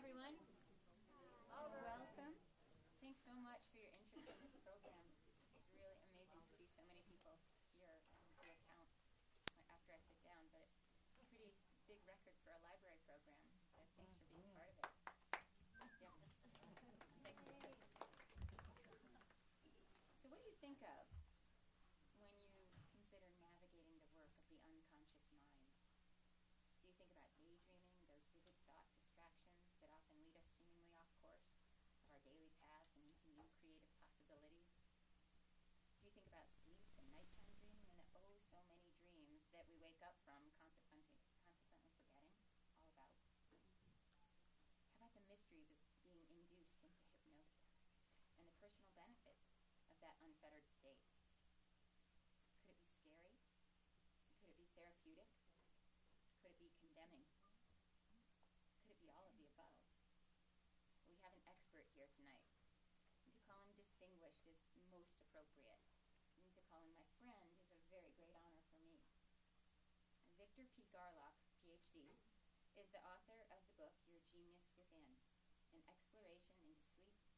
everyone. Welcome. Thanks so much for your interest in this program. It's really amazing to see so many people here who account after I sit down, but it's a pretty big record for a library program, so thanks for being part of it. Yeah. Thanks. So what do you think of when you consider navigating the work of the unconscious mind? Do you think about daydreaming, those vivid thought distractions that often lead us seemingly off course of our daily paths and into new creative possibilities? Do you think about sleep and nighttime dreaming and the oh so many dreams that we wake up from, consequently forgetting all about? How about the mysteries of being induced into hypnosis and the personal benefits of that unfettered state? Could it be scary? Could it be therapeutic? Could it be condemning? Could it be all of the above? We have an expert here tonight. And to call him distinguished is most appropriate. And to call him my friend is a very great honor for me. Victor P. Garlock, PhD, is the author of the book Your Genius Within, an exploration into sleep,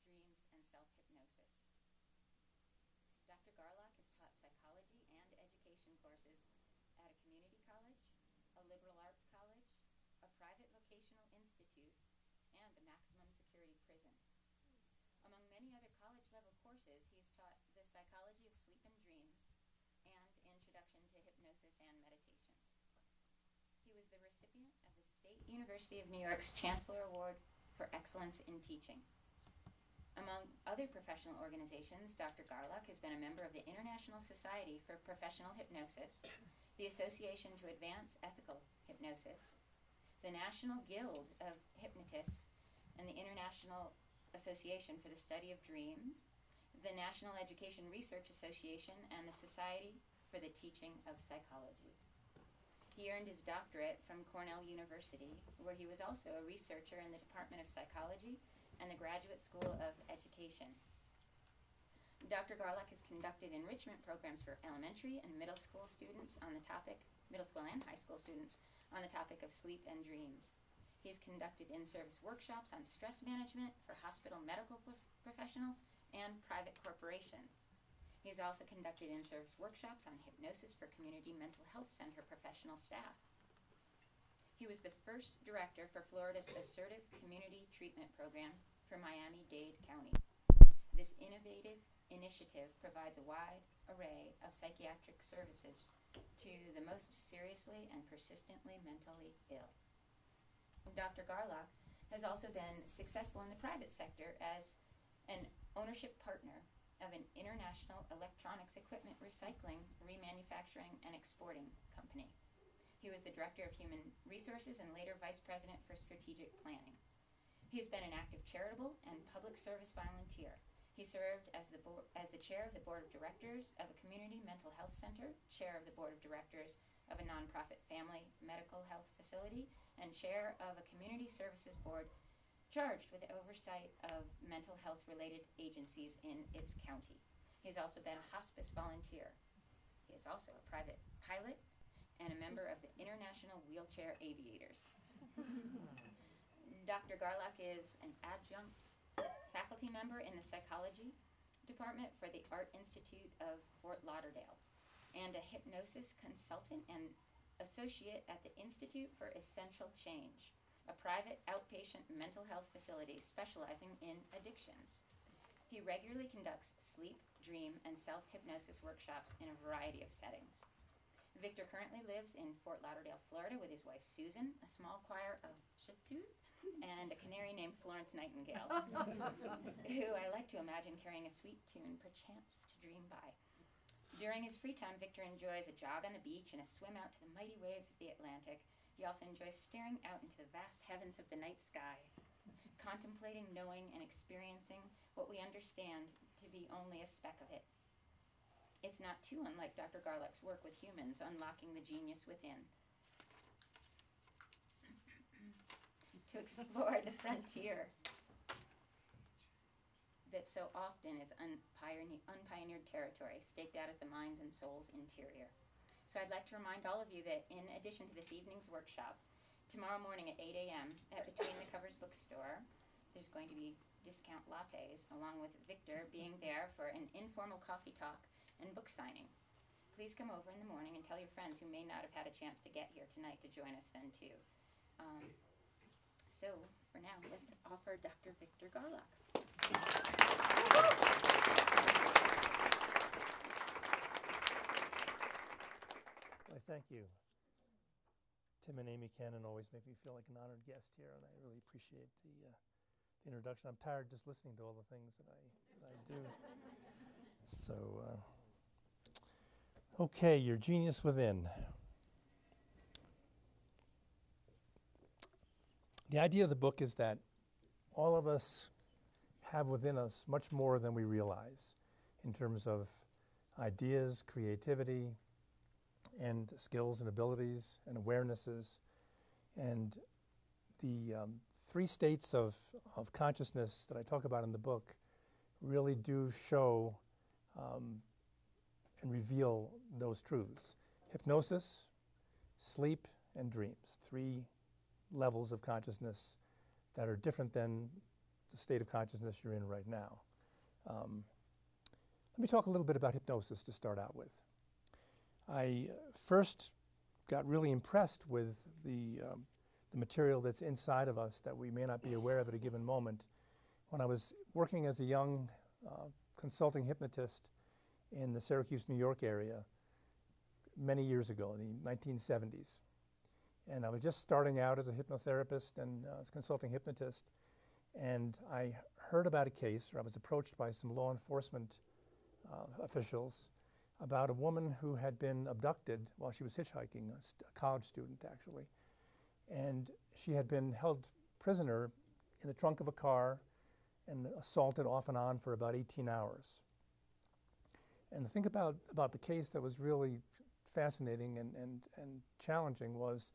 dreams, and self-hypnosis. Dr. Garlock has taught psychology and education courses at a community college, a liberal arts college, a private vocational institute, and a maximum security prison. Among many other college-level courses, he has taught the psychology of sleep and dreams and introduction to hypnosis and meditation. He was the recipient of the State University of New York's Chancellor Award for Excellence in Teaching. Among other professional organizations, Dr. Garlock has been a member of the International Society for Professional Hypnosis, the Association to Advance Ethical Hypnosis, the National Guild of Hypnotists, and the International Association for the Study of Dreams, the National Education Research Association, and the Society for the Teaching of Psychology. He earned his doctorate from Cornell University, where he was also a researcher in the Department of Psychology and the Graduate School of Education. Dr. Garlock has conducted enrichment programs for elementary and middle school students on the topic, middle school and high school students, on the topic of sleep and dreams. He's conducted in-service workshops on stress management for hospital medical professionals and private corporations. He's also conducted in-service workshops on hypnosis for community mental health center professional staff. He was the first director for Florida's Assertive Community Treatment Program for Miami-Dade County. This innovative initiative provides a wide array of psychiatric services to the most seriously and persistently mentally ill. Dr. Garlock has also been successful in the private sector as an ownership partner of an international electronics equipment recycling, remanufacturing, and exporting company. He was the Director of Human Resources and later Vice President for Strategic Planning. He has been an active charitable and public service volunteer. He served as the chair of the Board of Directors of a community mental health center, chair of the Board of Directors of a nonprofit family medical health facility, and chair of a community services board charged with the oversight of mental health-related agencies in its county. He has also been a hospice volunteer. He is also a private pilot and a member of the International Wheelchair Aviators. Dr. Garlock is an adjunct faculty member in the psychology department for the Art Institute of Fort Lauderdale and a hypnosis consultant and associate at the Institute for Essential Change, a private outpatient mental health facility specializing in addictions. He regularly conducts sleep, dream, and self-hypnosis workshops in a variety of settings. Victor currently lives in Fort Lauderdale, Florida with his wife Susan, a small choir of Shih Tzus, and a canary named Florence Nightingale, who I like to imagine carrying a sweet tune, perchance to dream by. During his free time, Victor enjoys a jog on the beach and a swim out to the mighty waves of the Atlantic. He also enjoys staring out into the vast heavens of the night sky, contemplating, knowing, and experiencing what we understand to be only a speck of it. It's not too unlike Dr. Garlock's work with humans, unlocking the genius within. To explore the frontier that so often is unpioneered territory, staked out as the mind's and soul's interior. So I'd like to remind all of you that in addition to this evening's workshop, tomorrow morning at 8 a.m. at Between the Covers bookstore. There's going to be discount lattes, along with Victor being there for an informal coffee talk and book signing. Please come over in the morning and tell your friends who may not have had a chance to get here tonight to join us then too. So for now, let's offer Dr. Victor Garlock. Why, thank you. Tim and Amy Cannon always make me feel like an honored guest here, and I really appreciate the introduction. I'm tired just listening to all the things that I do. So, okay, your genius within. The idea of the book is that all of us have within us much more than we realize in terms of ideas, creativity, and skills and abilities and awarenesses. And the 3 states of consciousness that I talk about in the book really do show and reveal those truths. Hypnosis, sleep, and dreams. 3 levels of consciousness that are different than the state of consciousness you're in right now. Let me talk a little bit about hypnosis to start out with. I first got really impressed with the material that's inside of us that we may not be aware of at a given moment when I was working as a young consulting hypnotist in the Syracuse, New York area many years ago, in the 1970s. And I was just starting out as a hypnotherapist and as a consulting hypnotist, and I heard about a case, or I was approached by some law enforcement officials about a woman who had been abducted while she was hitchhiking, a college student actually. And she had been held prisoner in the trunk of a car and assaulted off and on for about 18 hours. And the thing about the case that was really fascinating and challenging was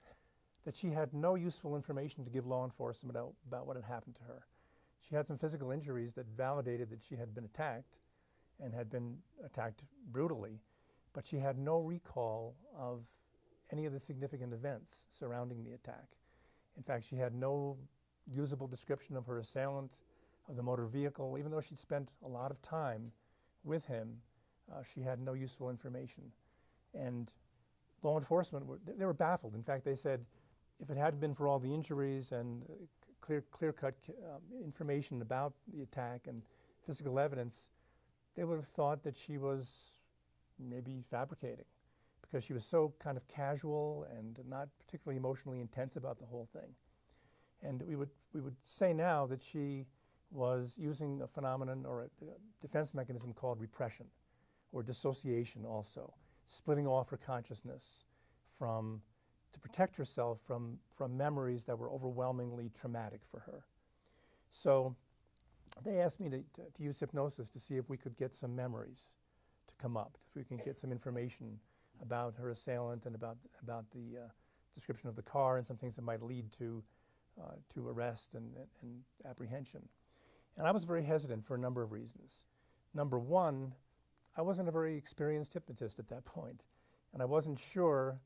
that she had no useful information to give law enforcement about what had happened to her. She had some physical injuries that validated that she had been attacked and had been attacked brutally, but she had no recall of any of the significant events surrounding the attack. In fact, she had no usable description of her assailant, of the motor vehicle. Even though she'd spent a lot of time with him, she had no useful information. And law enforcement, they were baffled. In fact, they said, if it hadn't been for all the injuries and clear-cut information about the attack and physical evidence, they would have thought that she was maybe fabricating, because she was so kind of casual and not particularly emotionally intense about the whole thing. And we would say now that she was using a phenomenon or a defense mechanism called repression, or dissociation also, splitting off her consciousness to protect herself from memories that were overwhelmingly traumatic for her. So they asked me to use hypnosis to see if we could get some memories to come up, if we can get some information about her assailant and about the description of the car and some things that might lead to arrest and apprehension. And I was very hesitant for a number of reasons. Number one, I wasn't a very experienced hypnotist at that point, and I wasn't sure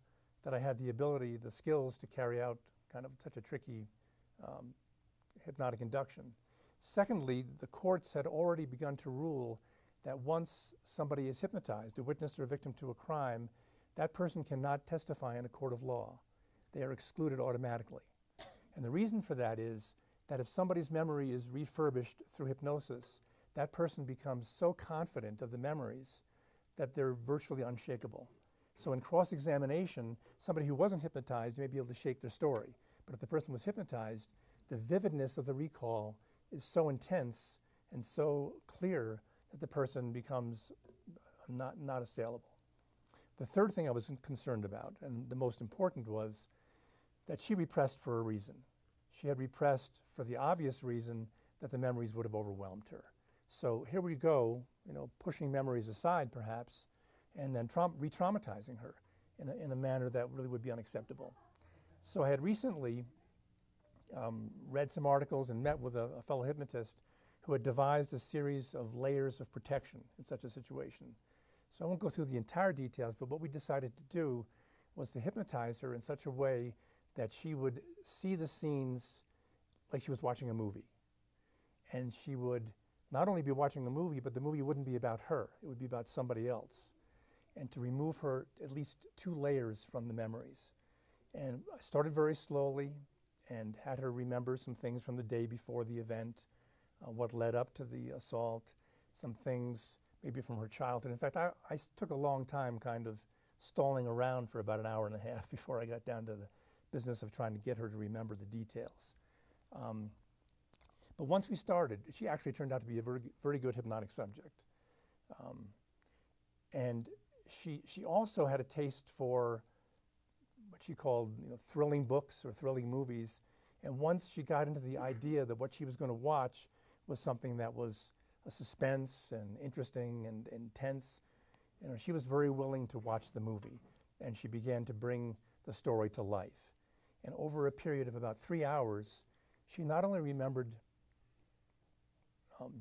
that I had the ability, the skills to carry out kind of such a tricky hypnotic induction. Secondly, the courts had already begun to rule that once somebody is hypnotized, a witness or a victim to a crime, that person cannot testify in a court of law. They are excluded automatically. And the reason for that is that if somebody's memory is refurbished through hypnosis, that person becomes so confident of the memories that they're virtually unshakable. So in cross-examination, somebody who wasn't hypnotized may be able to shake their story. But if the person was hypnotized, the vividness of the recall is so intense and so clear that the person becomes not assailable. The third thing I was concerned about, and the most important, was that she repressed for a reason. She had repressed for the obvious reason that the memories would have overwhelmed her. So here we go, pushing memories aside perhaps, and then re-traumatizing her in a manner that really would be unacceptable. So I had recently read some articles and met with a fellow hypnotist who had devised a series of layers of protection in such a situation. So I won't go through the entire details, but what we decided to do was to hypnotize her in such a way that she would see the scenes like she was watching a movie. And she would not only be watching a movie, but the movie wouldn't be about her. It would be about somebody else. And to remove her at least 2 layers from the memories. And I started very slowly and had her remember some things from the day before the event, what led up to the assault, some things maybe from her childhood. In fact, I took a long time kind of stalling around for about an hour and a half before I got down to the business of trying to get her to remember the details. But once we started, she actually turned out to be a very, very good hypnotic subject. And she also had a taste for what she called, thrilling books or thrilling movies. And once she got into the idea that what she was going to watch was something that was a suspense and interesting and intense, she was very willing to watch the movie. And she began to bring the story to life. And over a period of about 3 hours, she not only remembered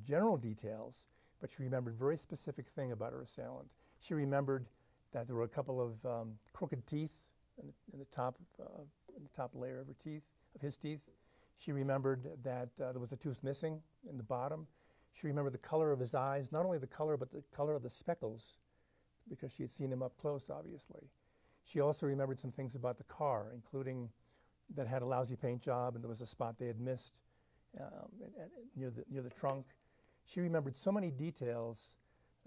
general details, but she remembered very specific thing about her assailant. She remembered that there were a couple of crooked teeth in the top layer of her teeth, of his teeth. She remembered that there was a tooth missing in the bottom. She remembered the color of his eyes, not only the color, but the color of the speckles, because she had seen him up close, obviously. She also remembered some things about the car, including that had a lousy paint job and there was a spot they had missed near the trunk. She remembered so many details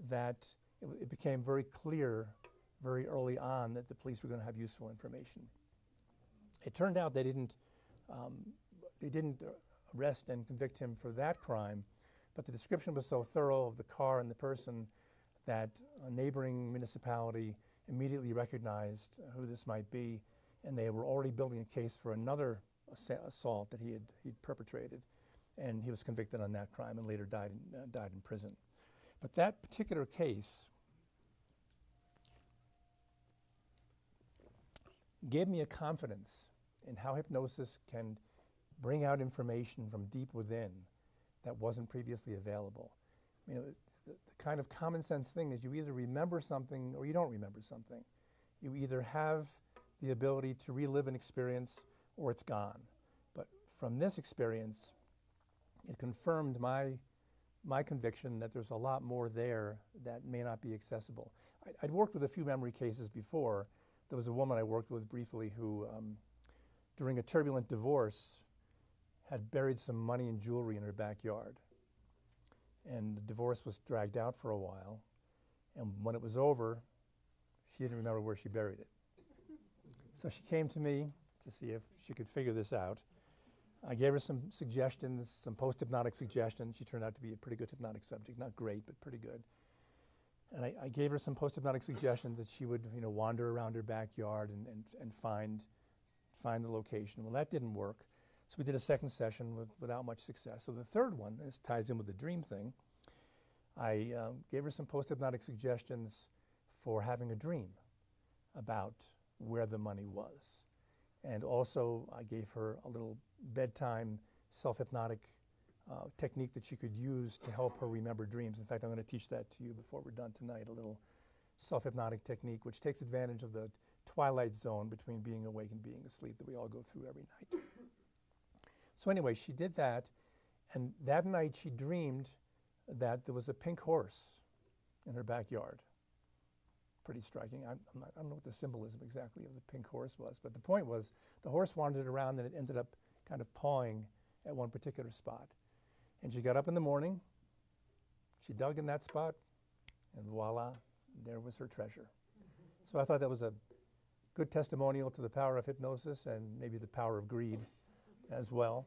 that it became very clear very early on that the police were going to have useful information. It turned out they didn't arrest and convict him for that crime, but the description was so thorough of the car and the person that a neighboring municipality immediately recognized who this might be, and they were already building a case for another assault that he'd perpetrated, and he was convicted on that crime and later died in prison. But that particular case gave me a confidence in how hypnosis can bring out information from deep within that wasn't previously available. The kind of common sense thing is you either remember something or you don't remember something. You either have the ability to relive an experience or it's gone. But from this experience, it confirmed my conviction that there's a lot more there that may not be accessible. I'd worked with a few memory cases before. There was a woman I worked with briefly who, during a turbulent divorce, had buried some money and jewelry in her backyard. And the divorce was dragged out for a while. And when it was over, she didn't remember where she buried it. So she came to me to see if she could figure this out. I gave her some suggestions, some post-hypnotic suggestions. She turned out to be a pretty good hypnotic subject. Not great, but pretty good. And I gave her some post-hypnotic suggestions that she would wander around her backyard and find the location. Well, that didn't work. So we did a second session without much success. So the third one, this ties in with the dream thing, I gave her some post-hypnotic suggestions for having a dream about where the money was. And also I gave her a little bedtime self-hypnotic technique that she could use to help her remember dreams. In fact, I'm going to teach that to you before we're done tonight, a little self-hypnotic technique which takes advantage of the twilight zone between being awake and being asleep that we all go through every night. So anyway, she did that, and that night she dreamed that there was a pink horse in her backyard. Pretty striking. I don't know what the symbolism exactly of the pink horse was, but the point was the horse wandered around and it ended up kind of pawing at one particular spot. And she got up in the morning, she dug in that spot, and voila, there was her treasure. So I thought that was a good testimonial to the power of hypnosis and maybe the power of greed as well.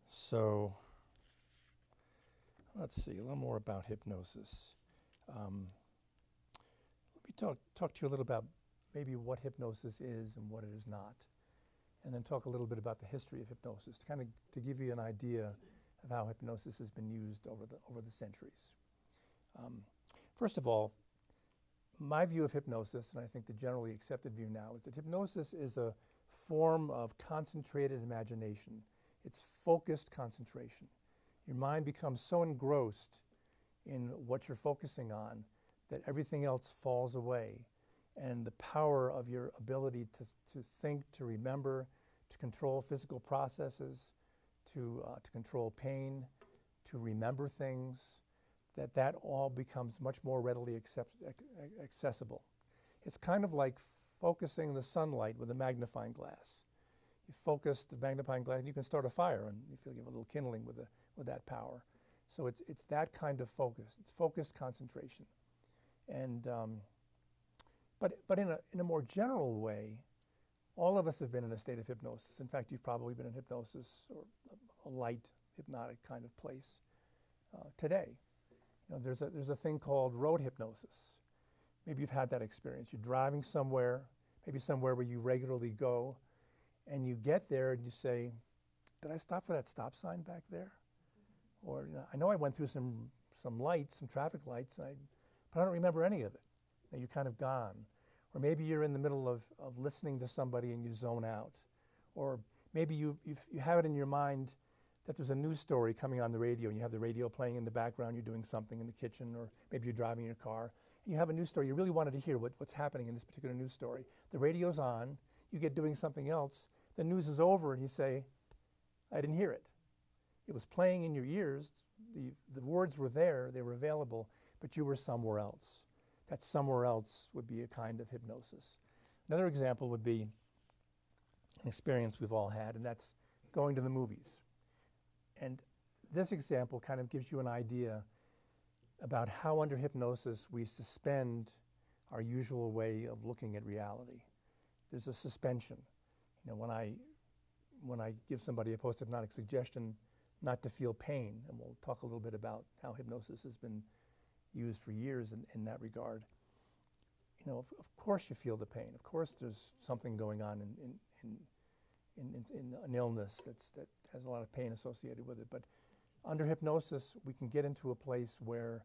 So let's see, a little more about hypnosis. Let me talk to you a little about maybe what hypnosis is and what it is not, and then talk a little bit about the history of hypnosis, to kind of to give you an idea of how hypnosis has been used over the centuries. First of all, my view of hypnosis, and I think the generally accepted view now, is that hypnosis is a form of concentrated imagination. It's focused concentration. Your mind becomes so engrossed in what you're focusing on that everything else falls away, and the power of your ability to think, to remember, to control physical processes, to control pain, to remember things, that all becomes much more readily accessible. It's kind of like focusing the sunlight with a magnifying glass. You focus the magnifying glass, and you can start a fire, and you feel you have a little kindling with that power. So it's that kind of focus. It's focused concentration, and but in a more general way, all of us have been in a state of hypnosis. In fact, you've probably been in hypnosis or a light hypnotic kind of place today. You know, there's a thing called road hypnosis. Maybe you've had that experience. You're driving somewhere, maybe somewhere where you regularly go, and you get there and you say, "Did I stop for that stop sign back there?" Or, you know, I know I went through some lights, some traffic lights, but I don't remember any of it. You know, you're kind of gone. Or maybe you're in the middle of listening to somebody and you zone out. Or maybe you have it in your mind that there's a news story coming on the radio, and you have the radio playing in the background, you're doing something in the kitchen, or maybe you're driving your car, and you have a news story. You really wanted to hear what's happening in this particular news story. The radio's on, you get doing something else, the news is over, and you say, "I didn't hear it." It was playing in your ears, the words were there, they were available, but you were somewhere else. That somewhere else would be a kind of hypnosis. Another example would be an experience we've all had, and that's going to the movies. And this example kind of gives you an idea about how under hypnosis we suspend our usual way of looking at reality. There's a suspension. You know, when I give somebody a post-hypnotic suggestion not to feel pain, and we'll talk a little bit about how hypnosis has been used for years in that regard. You know, of course you feel the pain. Of course there's something going on in an illness that has a lot of pain associated with it. But under hypnosis, we can get into a place where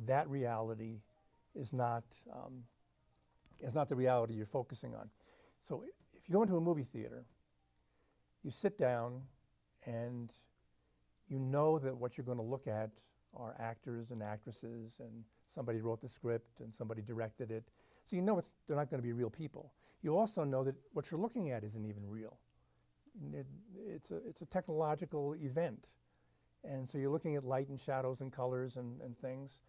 that reality is not the reality you're focusing on. So if you go into a movie theater, you sit down and you know that what you're going to look at are actors and actresses, and somebody wrote the script and somebody directed it. So you know they're not going to be real people. You also know that what you're looking at isn't even real. It's a technological event. And so you're looking at light and shadows and colors and things.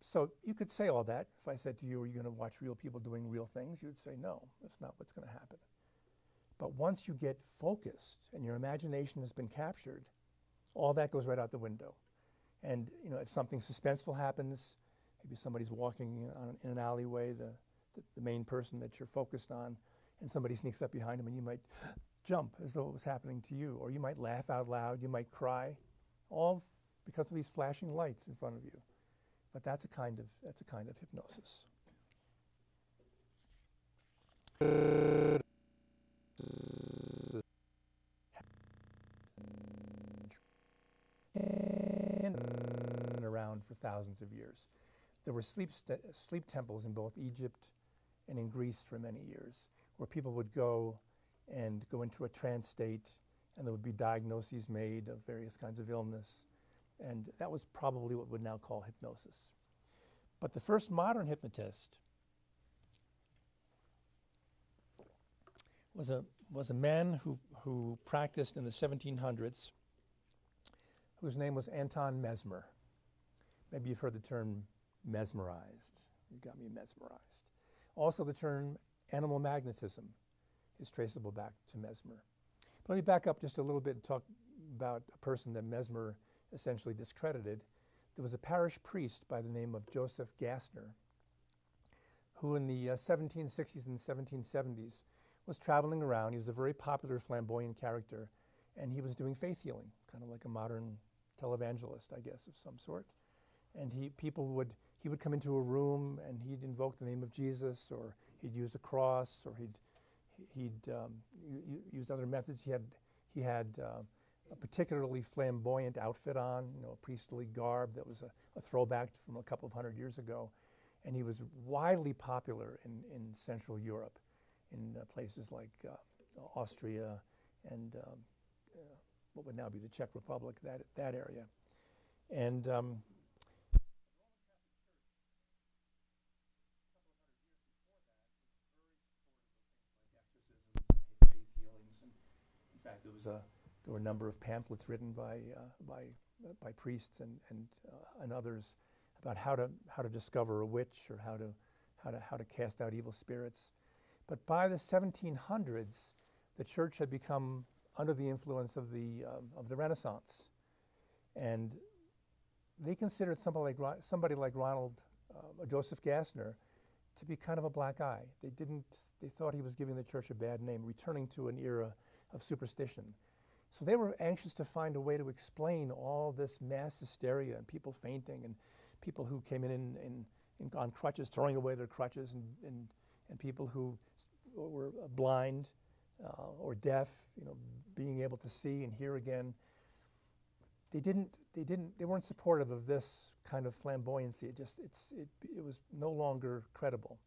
So you could say all that. If I said to you, "Are you going to watch real people doing real things?" you would say, "No, that's not what's going to happen." But once you get focused and your imagination has been captured, all that goes right out the window. And you know, if something suspenseful happens, maybe somebody's walking in an alleyway, the main person that you're focused on, and somebody sneaks up behind him, and you might jump as though it was happening to you, or you might laugh out loud, you might cry, all because of these flashing lights in front of you. But that's a kind of hypnosis. And around for thousands of years. There were sleep temples in both Egypt and in Greece for many years, where people would go into a trance state, and there would be diagnoses made of various kinds of illness. And that was probably what we'd now call hypnosis. But the first modern hypnotist was a man who practiced in the 1700s, whose name was Anton Mesmer. Maybe you've heard the term mesmerized. You got me mesmerized. Also the term animal magnetism is traceable back to Mesmer. But let me back up just a little bit and talk about a person that Mesmer essentially discredited. There was a parish priest by the name of Joseph Gassner, who in the 1760s and 1770s was traveling around. He was a very popular, flamboyant character, and he was doing faith healing, kind of like a modern televangelist, I guess, of some sort. And he would come into a room and he'd invoke the name of Jesus, or he'd use a cross, or he'd use other methods. He had a particularly flamboyant outfit on, you know, a priestly garb that was a throwback from a couple of hundred years ago. And he was widely popular in Central Europe, in places like Austria and what would now be the Czech Republic, that area. And there were a number of pamphlets written by priests and others about how to discover a witch or how to cast out evil spirits. But by the 1700s, the church had become under the influence of the Renaissance, and they considered somebody like Joseph Gassner to be kind of a black eye. They thought he was giving the church a bad name, returning to an era of superstition. So they were anxious to find a way to explain all this mass hysteria and people fainting and people who came in on crutches, throwing away their crutches, and people who were blind or deaf, being able to see and hear again. They weren't supportive of this kind of flamboyancy. It was no longer credible.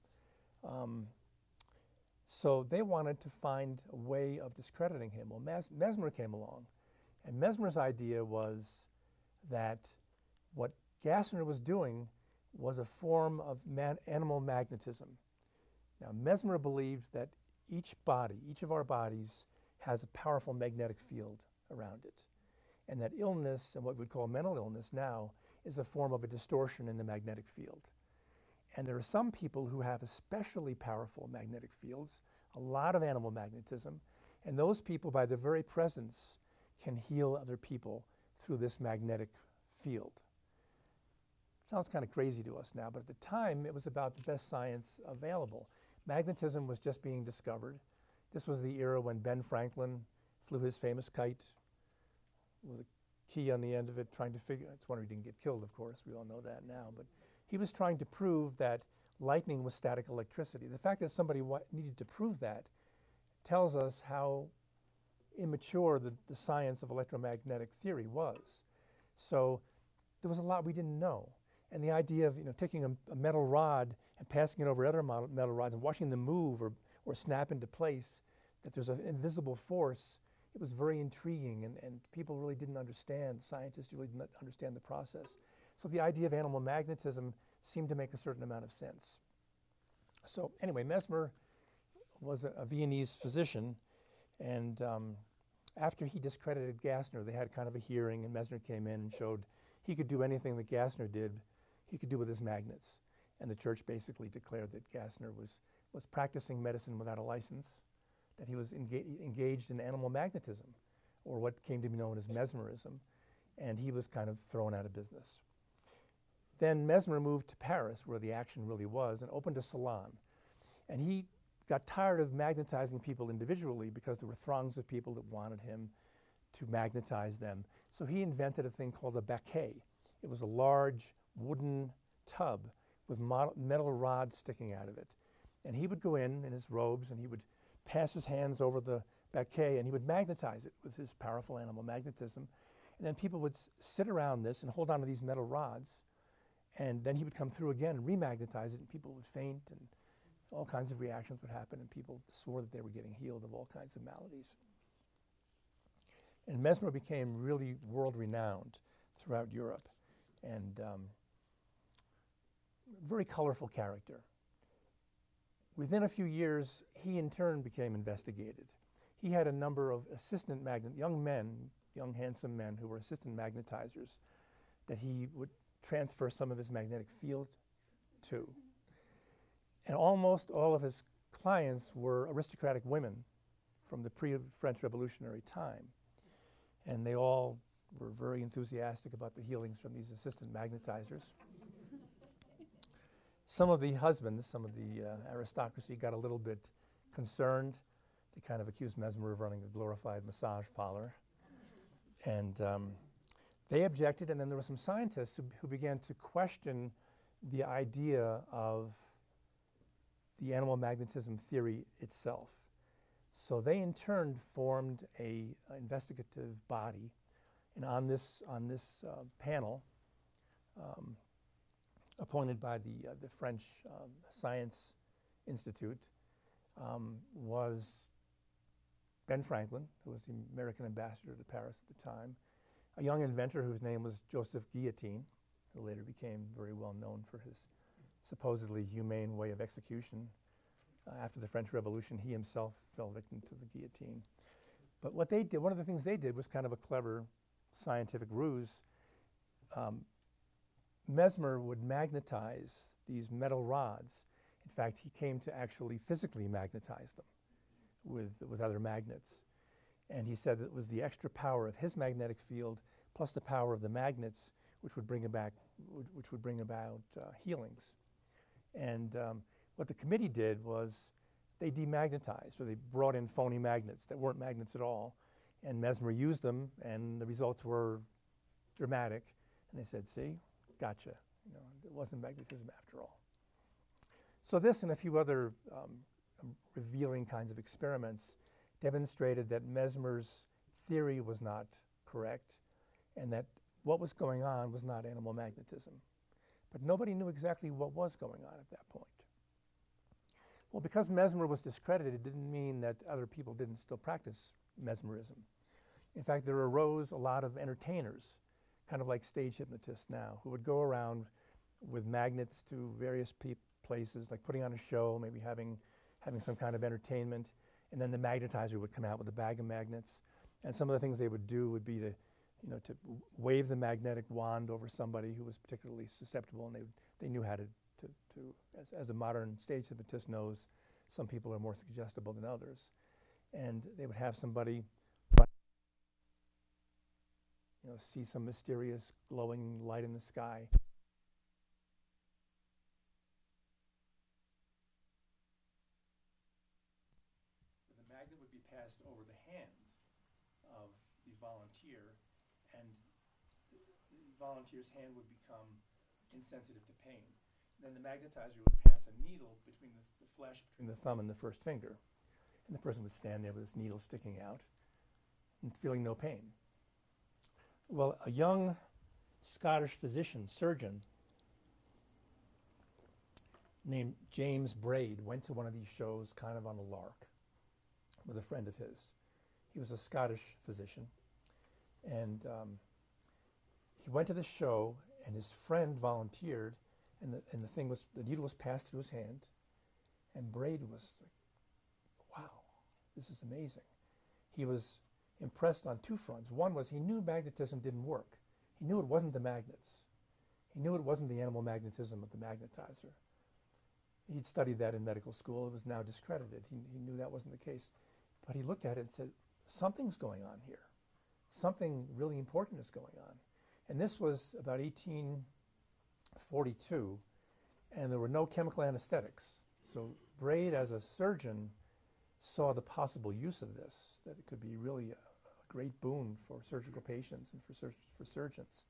So they wanted to find a way of discrediting him. Well, Mesmer came along, and Mesmer's idea was that what Gassner was doing was a form of animal magnetism. Now, Mesmer believed that each of our bodies, has a powerful magnetic field around it, and that illness, and what we'd call mental illness now, is a form of a distortion in the magnetic field. And there are some people who have especially powerful magnetic fields, a lot of animal magnetism, and those people, by their very presence, can heal other people through this magnetic field. Sounds kind of crazy to us now, but at the time, it was about the best science available. Magnetism was just being discovered. This was the era when Ben Franklin flew his famous kite with a key on the end of it, trying to figure, it's wonder he didn't get killed, of course, we all know that now, but he was trying to prove that lightning was static electricity. The fact that somebody needed to prove that tells us how immature the science of electromagnetic theory was. So there was a lot we didn't know. And the idea of taking a metal rod and passing it over other metal rods and watching them move or snap into place, that there's an invisible force, it was very intriguing, and people really didn't understand, scientists really didn't understand the process. So the idea of animal magnetism seemed to make a certain amount of sense. So anyway, Mesmer was a Viennese physician, and after he discredited Gassner, they had kind of a hearing, and Mesmer came in and showed he could do anything that Gassner did, he could do with his magnets. And the church basically declared that Gassner was practicing medicine without a license, that he was engaged in animal magnetism, or what came to be known as mesmerism, and he was kind of thrown out of business. Then Mesmer moved to Paris, where the action really was, and opened a salon. And he got tired of magnetizing people individually because there were throngs of people that wanted him to magnetize them. So he invented a thing called a baquet. It was a large wooden tub with metal rods sticking out of it. And he would go in his robes, and he would pass his hands over the baquet, and he would magnetize it with his powerful animal magnetism. And then people would sit around this and hold on to these metal rods, and then he would come through again and remagnetize it, and people would faint, and all kinds of reactions would happen, and people swore that they were getting healed of all kinds of maladies. And Mesmer became really world-renowned throughout Europe, and very colorful character. Within a few years, he in turn became investigated. He had a number of assistant young handsome men who were assistant magnetizers that he would transfer some of his magnetic field to. And almost all of his clients were aristocratic women from the pre-French Revolutionary time. And they all were very enthusiastic about the healings from these assistant magnetizers. Some of the husbands, some of the aristocracy got a little bit concerned. They kind of accused Mesmer of running a glorified massage parlor. And they objected, and then there were some scientists who began to question the idea of the animal magnetism theory itself. So they in turn formed an investigative body, and on this panel, appointed by the French Science Institute, was Ben Franklin, who was the American ambassador to Paris at the time, a young inventor whose name was Joseph Guillotine, who later became very well known for his supposedly humane way of execution. After the French Revolution, he himself fell victim to the guillotine. But what they did, one of the things they did was kind of a clever scientific ruse. Mesmer would magnetize these metal rods. In fact, he came to actually physically magnetize them with other magnets. And he said that it was the extra power of his magnetic field plus the power of the magnets which would bring about healings. And what the committee did was they demagnetized, or they brought in phony magnets that weren't magnets at all, and Mesmer used them, and the results were dramatic. And they said, see, gotcha. You know, it wasn't magnetism after all. So this and a few other revealing kinds of experiments demonstrated that Mesmer's theory was not correct, and that what was going on was not animal magnetism. But nobody knew exactly what was going on at that point. Well, because Mesmer was discredited, it didn't mean that other people didn't still practice mesmerism. In fact, there arose a lot of entertainers, kind of like stage hypnotists now, who would go around with magnets to various places, like putting on a show, maybe having some kind of entertainment, and then the magnetizer would come out with a bag of magnets. And some of the things they would do would be to wave the magnetic wand over somebody who was particularly susceptible, and they knew how to as a modern stage hypnotist knows, some people are more suggestible than others. And they would have somebody see some mysterious glowing light in the sky. The magnet would be passed over the hand of the volunteer, and the volunteer's hand would become insensitive to pain. Then the magnetizer would pass a needle between the flesh between the thumb and the first finger. And the person would stand there with this needle sticking out and feeling no pain. Well, a young Scottish physician, surgeon, named James Braid went to one of these shows kind of on a lark with a friend of his. He was a Scottish physician. And he went to the show, and his friend volunteered, and the needle was passed through his hand, and Braid was like, wow, this is amazing. He was impressed on two fronts. One was he knew magnetism didn't work. He knew it wasn't the magnets. He knew it wasn't the animal magnetism of the magnetizer. He'd studied that in medical school. It was now discredited. He knew that wasn't the case. But he looked at it and said, something's going on here. Something really important is going on. And this was about 1842, and there were no chemical anesthetics. So Braid, as a surgeon, saw the possible use of this, that it could be really a great boon for surgical patients and for surgeons.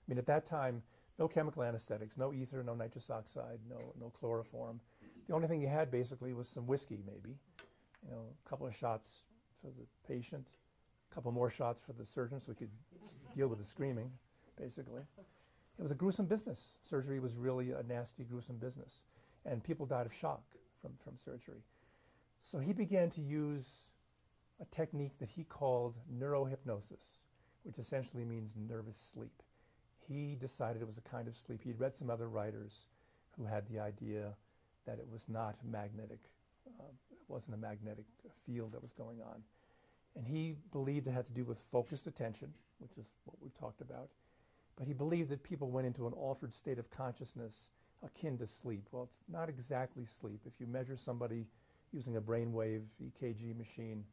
I mean, at that time, no chemical anesthetics, no ether, no nitrous oxide, no chloroform. The only thing you had basically was some whiskey, maybe, a couple of shots for the patient, a couple more shots for the surgeon so we could deal with the screaming, basically. It was a gruesome business. Surgery was really a nasty, gruesome business. And people died of shock from surgery. So he began to use a technique that he called neurohypnosis, which essentially means nervous sleep. He decided it was a kind of sleep. He'd read some other writers who had the idea that it was not magnetic, it wasn't a magnetic field that was going on. And he believed it had to do with focused attention, which is what we've talked about. But he believed that people went into an altered state of consciousness akin to sleep. Well, it's not exactly sleep. If you measure somebody using a brainwave EKG machine,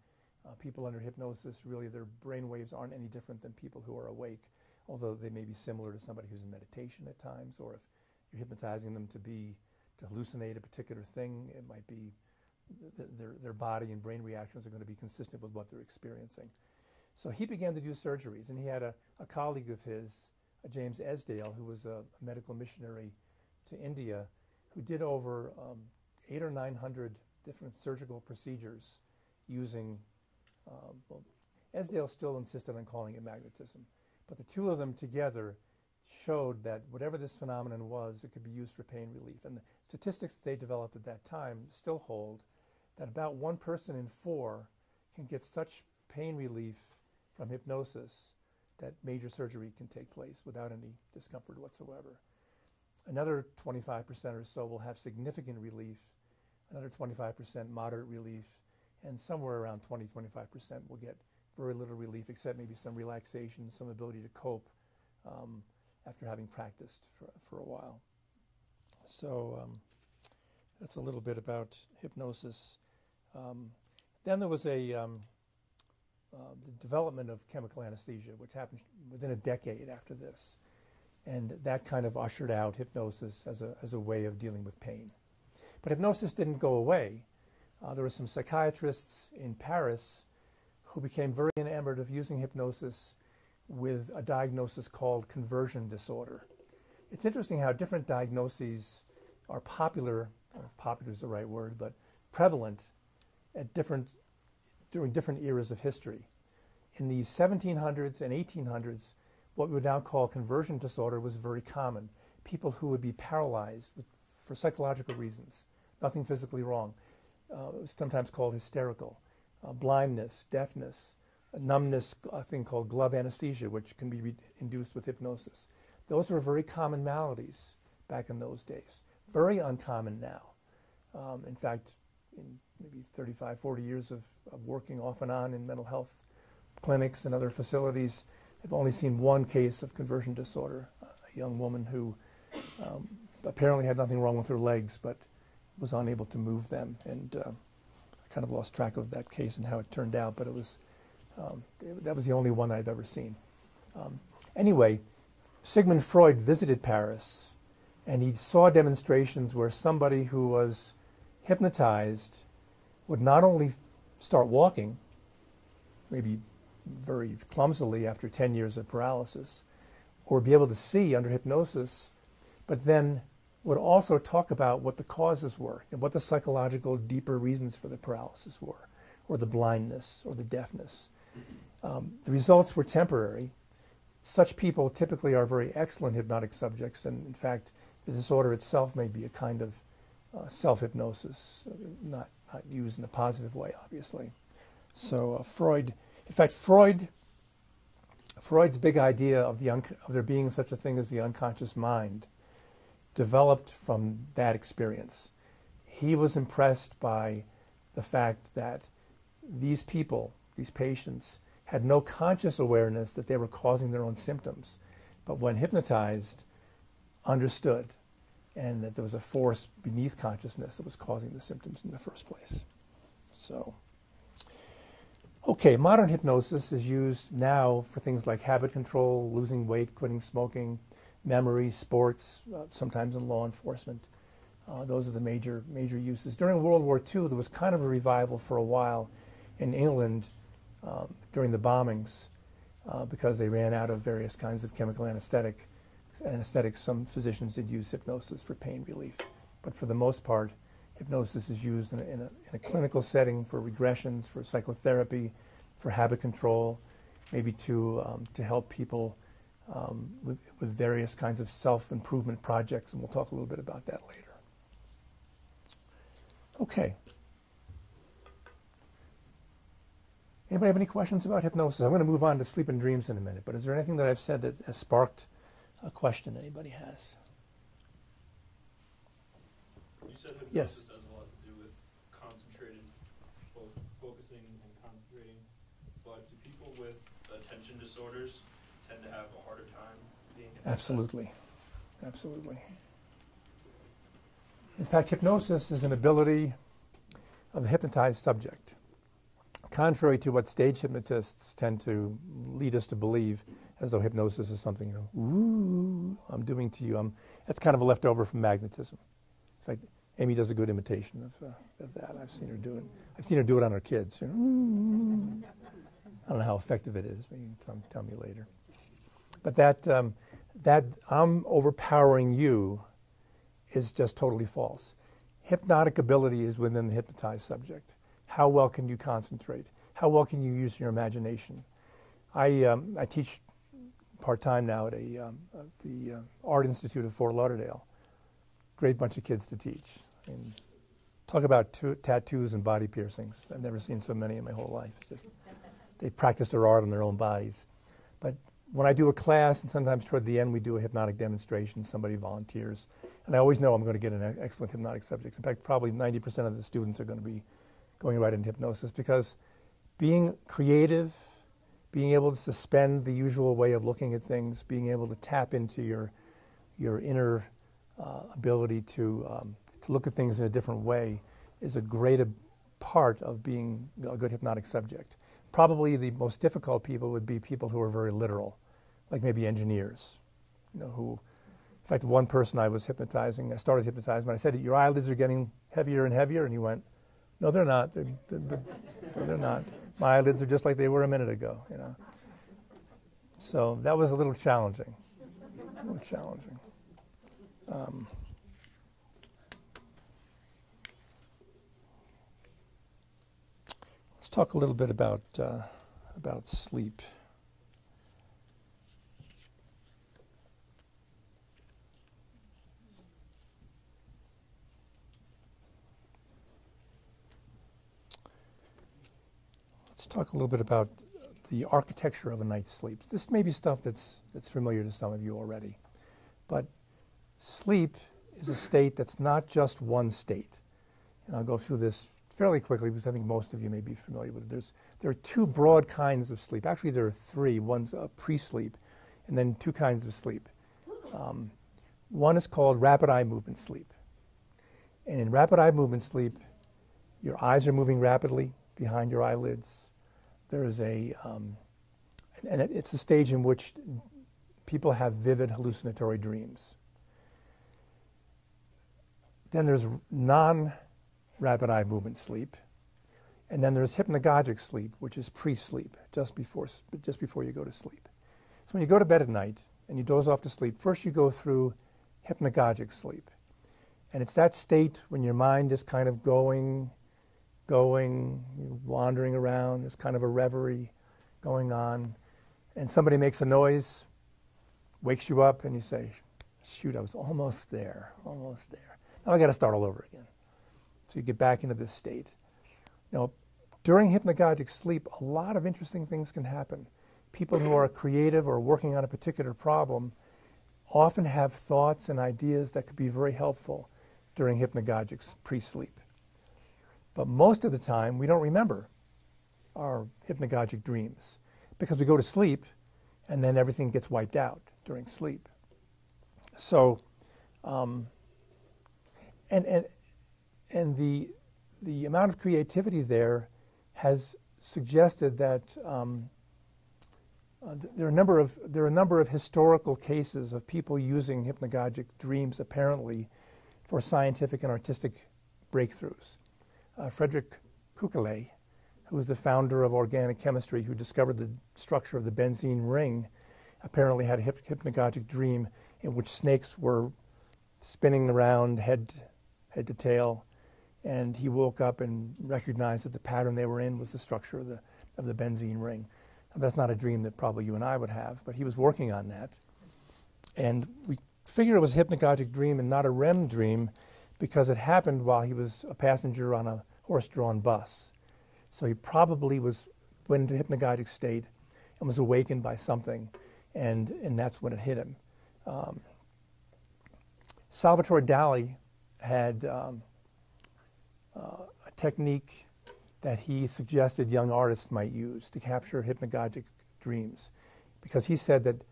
people under hypnosis, really their brainwaves aren't any different than people who are awake, although they may be similar to somebody who's in meditation at times, or if you're hypnotizing them to hallucinate a particular thing, it might be their body and brain reactions are going to be consistent with what they're experiencing. So he began to do surgeries, and he had a colleague of his, James Esdale, who was a medical missionary to India, who did over 800 or 900 different surgical procedures using, Esdale still insisted on calling it magnetism, but the two of them together showed that whatever this phenomenon was, it could be used for pain relief. And the statistics that they developed at that time still hold that about 1 person in 4 can get such pain relief from hypnosis that major surgery can take place without any discomfort whatsoever. Another 25% or so will have significant relief, another 25% moderate relief, and somewhere around 20-25% will get very little relief except maybe some relaxation, some ability to cope after having practiced for a while. So that's a little bit about hypnosis. Then there was the development of chemical anesthesia, which happened within a decade after this. And that kind of ushered out hypnosis as a way of dealing with pain. But hypnosis didn't go away. There were some psychiatrists in Paris who became very enamored of using hypnosis with a diagnosis called conversion disorder. It's interesting how different diagnoses are popular, I don't know if popular is the right word, but prevalent at during different eras of history. In the 1700s and 1800s, what we would now call conversion disorder was very common. People who would be paralyzed for psychological reasons, nothing physically wrong. It was sometimes called hysterical. Blindness, deafness, numbness, a thing called glove anesthesia, which can be induced with hypnosis. Those were very common maladies back in those days. Very uncommon now. In fact, in maybe 35, 40 years of working off and on in mental health clinics and other facilities, I've only seen one case of conversion disorder, a young woman who apparently had nothing wrong with her legs, but was unable to move them. And I kind of lost track of that case and how it turned out, but it was that was the only one I've ever seen. Anyway, Sigmund Freud visited Paris, and he saw demonstrations where somebody who was hypnotized would not only start walking, maybe very clumsily after 10 years of paralysis, or be able to see under hypnosis, but then would also talk about what the causes were and what the psychological deeper reasons for the paralysis were, or the blindness, or the deafness. The results were temporary. Such people typically are very excellent hypnotic subjects, and in fact, the disorder itself may be a kind of self-hypnosis, not used in a positive way, obviously. So Freud's big idea of there being such a thing as the unconscious mind developed from that experience. He was impressed by the fact that these people, these patients, had no conscious awareness that they were causing their own symptoms, but when hypnotized, understood, and that there was a force beneath consciousness that was causing the symptoms in the first place. So, okay, modern hypnosis is used now for things like habit control, losing weight, quitting smoking, memory, sports, sometimes in law enforcement. Those are the major uses. During World War II, there was kind of a revival for a while in England during the bombings because they ran out of various kinds of chemical anesthetics. Some physicians did use hypnosis for pain relief. But for the most part, hypnosis is used in a clinical setting for regressions, for psychotherapy, for habit control, maybe to help people with various kinds of self-improvement projects, and we'll talk a little bit about that later. Okay. Anybody have any questions about hypnosis? I'm going to move on to sleep and dreams in a minute, but is there anything that I've said that has sparked a question anybody has? You said hypnosis Yes. has a lot to do with concentrating, both focusing and concentrating, but do people with attention disorders tend to have a harder time being hypnotized? Absolutely. Absolutely. In fact, hypnosis is an ability of the hypnotized subject. Contrary to what stage hypnotists tend to lead us to believe, as though hypnosis is something, ooh, I'm doing to you. That's kind of a leftover from magnetism. In fact, Amy does a good imitation of that. I've seen her do it. I've seen her do it on her kids. I don't know how effective it is. Maybe you can tell me later. But that I'm overpowering you is just totally false. Hypnotic ability is within the hypnotized subject. How well can you concentrate? How well can you use your imagination? I teach part-time now at the Art Institute of Fort Lauderdale. Great bunch of kids to teach. And talk about tattoos and body piercings. I've never seen so many in my whole life. It's just, they practice their art on their own bodies. But when I do a class, and sometimes toward the end we do a hypnotic demonstration, somebody volunteers. And I always know I'm going to get an excellent hypnotic subject. In fact, probably 90% of the students are going to be going right into hypnosis, because being creative, being able to suspend the usual way of looking at things, being able to tap into your inner ability to look at things in a different way is a great part of being a good hypnotic subject. Probably the most difficult people would be people who are very literal, like maybe engineers, who, in fact, one person I was hypnotizing, I started hypnotizing, but I said, your eyelids are getting heavier and heavier, and he went, no, they're not. They're not. My eyelids are just like they were a minute ago, So that was a little challenging. Let's talk a little bit about sleep. Let's talk a little bit about the architecture of a night's sleep. This may be stuff that's familiar to some of you already, but sleep is a state that's not just one state. And I'll go through this fairly quickly because I think most of you may be familiar with it. There are two broad kinds of sleep. Actually, there are three. One's a pre-sleep, and then two kinds of sleep. One is called rapid eye movement sleep. And in rapid eye movement sleep, your eyes are moving rapidly behind your eyelids. There is and it's a stage in which people have vivid hallucinatory dreams. Then there's non-rapid eye movement sleep, and then there's hypnagogic sleep, which is pre-sleep, just before you go to sleep. So when you go to bed at night and you doze off to sleep, first you go through hypnagogic sleep, and it's that state when your mind is kind of going, wandering around. There's kind of a reverie going on, and somebody makes a noise, wakes you up, and you say, shoot, I was almost there. Now I got to start all over again. So you get back into this state. Now, during hypnagogic sleep, a lot of interesting things can happen. People who are creative or working on a particular problem often have thoughts and ideas that could be very helpful during hypnagogic pre-sleep. But most of the time, we don't remember our hypnagogic dreams because we go to sleep and then everything gets wiped out during sleep. So, and the amount of creativity there has suggested that there are a number of historical cases of people using hypnagogic dreams apparently for scientific and artistic breakthroughs. Frederick Kuckeley, who was the founder of organic chemistry, who discovered the structure of the benzene ring, apparently had a hypnagogic dream in which snakes were spinning around head to tail, and he woke up and recognized that the pattern they were in was the structure of the benzene ring. Now, that's not a dream that probably you and I would have, but he was working on that. And we figured it was a hypnagogic dream and not a REM dream because it happened while he was a passenger on a horse-drawn bus. So he probably went into hypnagogic state and was awakened by something, and that's when it hit him. Salvatore Dali had a technique that he suggested young artists might use to capture hypnagogic dreams, because he said that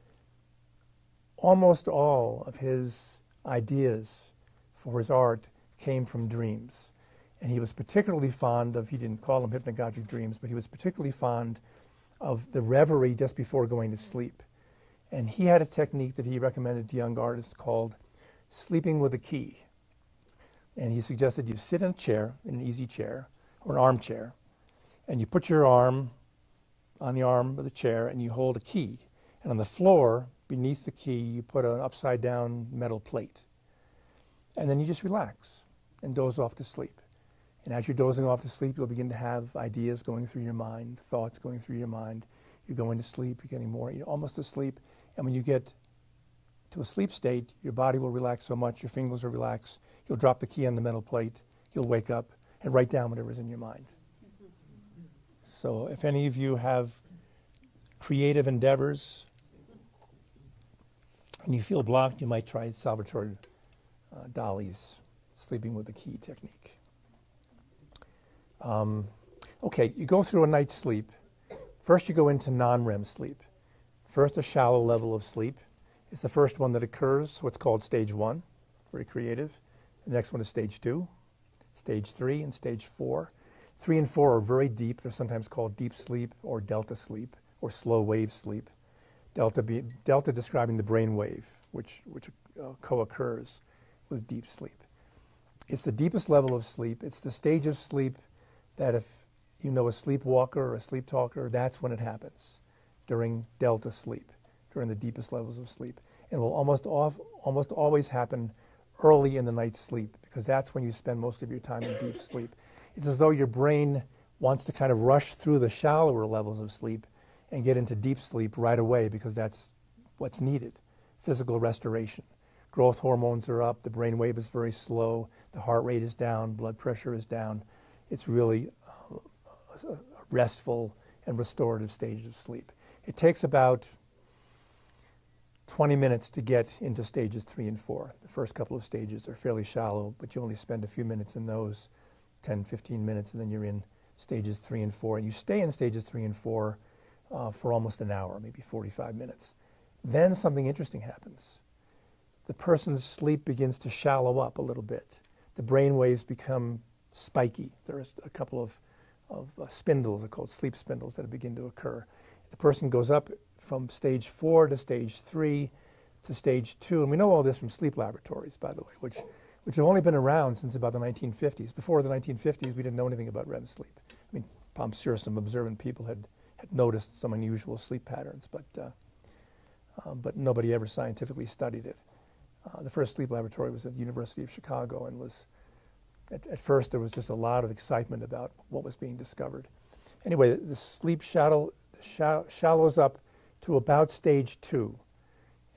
almost all of his ideas for his art came from dreams. And he was particularly fond of, he didn't call them hypnagogic dreams, but he was particularly fond of the reverie just before going to sleep. And he had a technique that he recommended to young artists called sleeping with a key. And he suggested you sit in a chair, in an easy chair, or an armchair, and you put your arm on the arm of the chair and you hold a key. And on the floor, beneath the key, you put an upside-down metal plate. And then you just relax and doze off to sleep. And as you're dozing off to sleep, you'll begin to have ideas going through your mind, thoughts going through your mind. You're going to sleep, you're getting more, you're almost asleep. And when you get to a sleep state, your body will relax so much, your fingers will relax, you'll drop the key on the metal plate, you'll wake up and write down whatever's in your mind. So if any of you have creative endeavors and you feel blocked, you might try Salvatore Dali's sleeping with a key technique. Okay, you go through a night's sleep. First, you go into non-REM sleep. First, a shallow level of sleep. It's the first one that occurs, what's called stage 1, very creative. The next one is stage 2, stage 3, and stage 4. 3 and 4 are very deep. They're sometimes called deep sleep or delta sleep or slow wave sleep. Delta describing the brain wave, which co-occurs with deep sleep. It's the deepest level of sleep. It's the stage of sleep that if you know a sleepwalker or a sleep talker, that's when it happens, during delta sleep, during the deepest levels of sleep. And will almost always happen early in the night's sleep, because that's when you spend most of your time in deep sleep. It's as though your brain wants to kind of rush through the shallower levels of sleep and get into deep sleep right away, because that's what's needed, physical restoration. Growth hormones are up, the brain wave is very slow, the heart rate is down, blood pressure is down. It's really a restful and restorative stage of sleep. It takes about 20 minutes to get into stages 3 and 4. The first couple of stages are fairly shallow, but you only spend a few minutes in those, 10, 15 minutes, and then you're in stages 3 and 4. And you stay in stages 3 and 4 for almost an hour, maybe 45 minutes. Then something interesting happens. The person's sleep begins to shallow up a little bit. The brain waves become spiky. There's a couple of spindles, they're called sleep spindles, that begin to occur. The person goes up from stage 4 to stage 3 to stage 2. And we know all this from sleep laboratories, by the way, which have only been around since about the 1950s. Before the 1950s, we didn't know anything about REM sleep. I mean, I'm sure some observant people had noticed some unusual sleep patterns, but nobody ever scientifically studied it. The first sleep laboratory was at the University of Chicago, and was, at first there was just a lot of excitement about what was being discovered. Anyway, the sleep shallows up to about stage 2.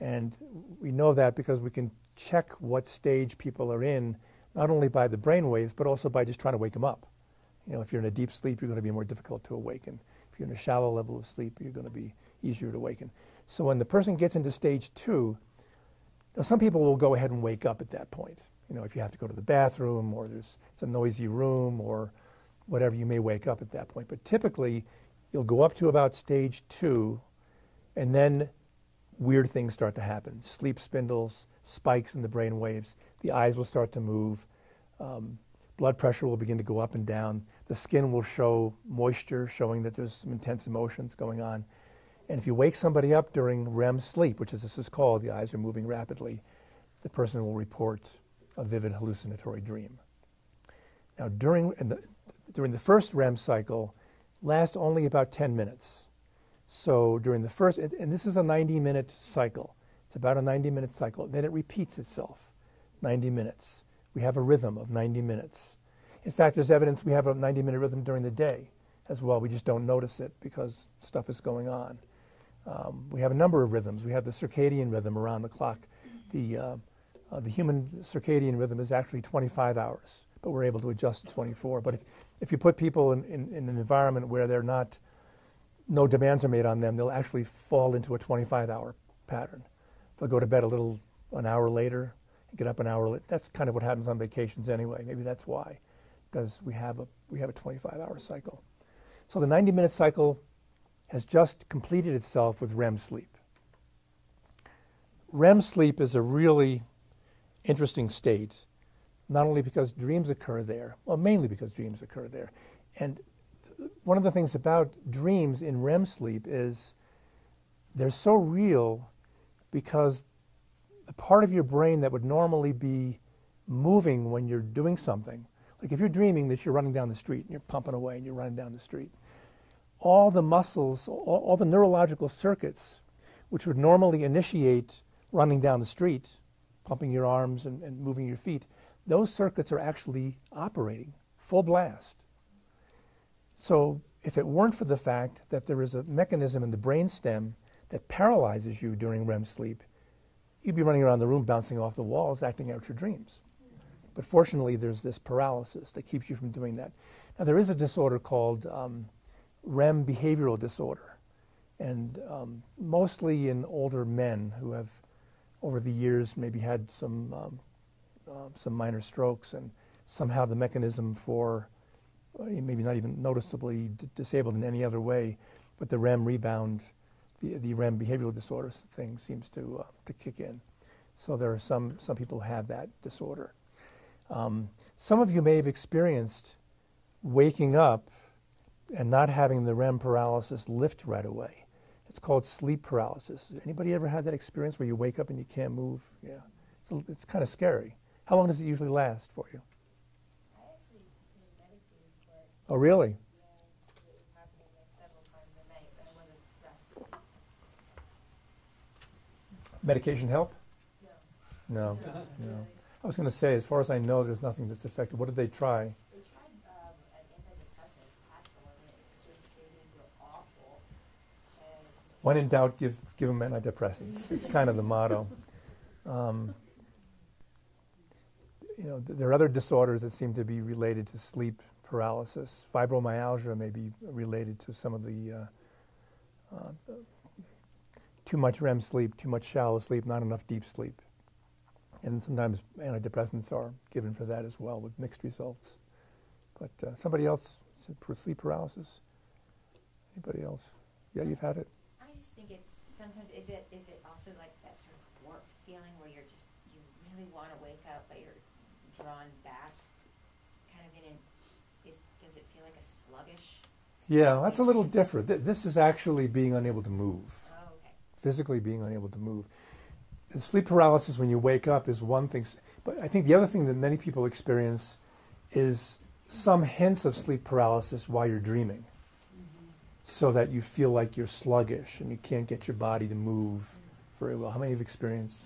And we know that because we can check what stage people are in, not only by the brain waves, but also by just trying to wake them up. You know, if you're in a deep sleep, you're going to be more difficult to awaken. If you're in a shallow level of sleep, you're going to be easier to awaken. So when the person gets into stage 2, now some people will go ahead and wake up at that point. You know, if you have to go to the bathroom, or it's a noisy room, or whatever, you may wake up at that point. But typically, you'll go up to about stage 2, and then weird things start to happen. Sleep spindles, spikes in the brain waves, the eyes will start to move, blood pressure will begin to go up and down, the skin will show moisture, showing that there's some intense emotions going on. And if you wake somebody up during REM sleep, which this is called, the eyes are moving rapidly, the person will report a vivid hallucinatory dream. Now, during the first REM cycle, lasts only about 10 minutes. So during the first, and this is a 90-minute cycle. It's about a 90-minute cycle. Then it repeats itself, 90 minutes. We have a rhythm of 90 minutes. In fact, there's evidence we have a 90-minute rhythm during the day as well. We just don't notice it because stuff is going on. We have a number of rhythms. We have the circadian rhythm around the clock. The human circadian rhythm is actually 25 hours, but we're able to adjust to 24. But if you put people in an environment where no demands are made on them, they'll actually fall into a 25-hour pattern. They'll go to bed an hour later, get up an hour later. That's kind of what happens on vacations anyway. Maybe that's why, because we have a 25-hour cycle. So the 90-minute cycle has just completed itself with REM sleep. REM sleep is a really interesting state, not only because dreams occur there, well, mainly because dreams occur there. And one of the things about dreams in REM sleep is they're so real because the part of your brain that would normally be moving when you're doing something, like if you're dreaming that you're running down the street and you're pumping away and you're running down the street, all the muscles, all the neurological circuits which would normally initiate running down the street, pumping your arms and moving your feet, those circuits are actually operating full blast. So if it weren't for the fact that there is a mechanism in the brainstem that paralyzes you during REM sleep, you'd be running around the room bouncing off the walls, acting out your dreams. But fortunately, there's this paralysis that keeps you from doing that. Now, there is a disorder called REM behavioral disorder, and mostly in older men who have, over the years, maybe had some minor strokes, and somehow the mechanism for maybe not even noticeably disabled in any other way, but the REM rebound, the REM behavioral disorder thing seems to kick in. So there are some people have that disorder. Some of you may have experienced waking up and not having the REM paralysis lift right away. It's called sleep paralysis. Anybody ever had that experience where you wake up and you can't move? Yeah, it's kind of scary. How long does it usually last for you? I actually been medicated for it. Oh, really? Yeah, it was happening like several times a night, but I wasn't resting. Medication help? No. No, no. I was going to say, as far as I know, there's nothing that's effective. What did they try? They tried an antidepressant capsule and it just made me feel awful. And When in doubt, give them antidepressants. It's kind of the motto. There are other disorders that seem to be related to sleep paralysis. Fibromyalgia may be related to some of the too much REM sleep, too much shallow sleep, not enough deep sleep. And sometimes antidepressants are given for that as well with mixed results. But somebody else said for sleep paralysis? Anybody else? Yeah, you've had it? I just think it's sometimes, is it also like that sort of warped feeling where you really want to wake up, but you're drawn back, kind of does it feel like a sluggish? Yeah, that's a little different. This is actually being unable to move. Oh, okay. Physically being unable to move. And sleep paralysis when you wake up is one thing, but I think the other thing that many people experience is some hints of sleep paralysis while you're dreaming, so that you feel like you're sluggish and you can't get your body to move very well. How many have experienced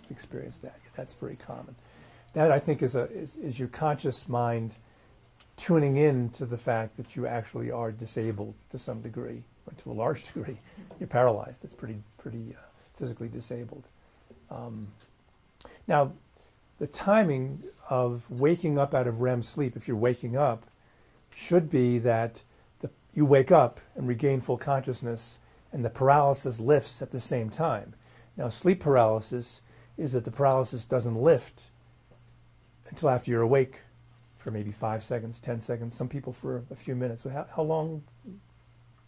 that? That's very common. That, I think, is your conscious mind tuning in to the fact that you actually are disabled to some degree, or to a large degree. You're paralyzed. It's pretty physically disabled. Now, the timing of waking up out of REM sleep, if you're waking up, should be that you wake up and regain full consciousness, and the paralysis lifts at the same time. Now, sleep paralysis is that the paralysis doesn't lift until after you're awake for maybe 5 seconds, 10 seconds, some people for a few minutes. How long?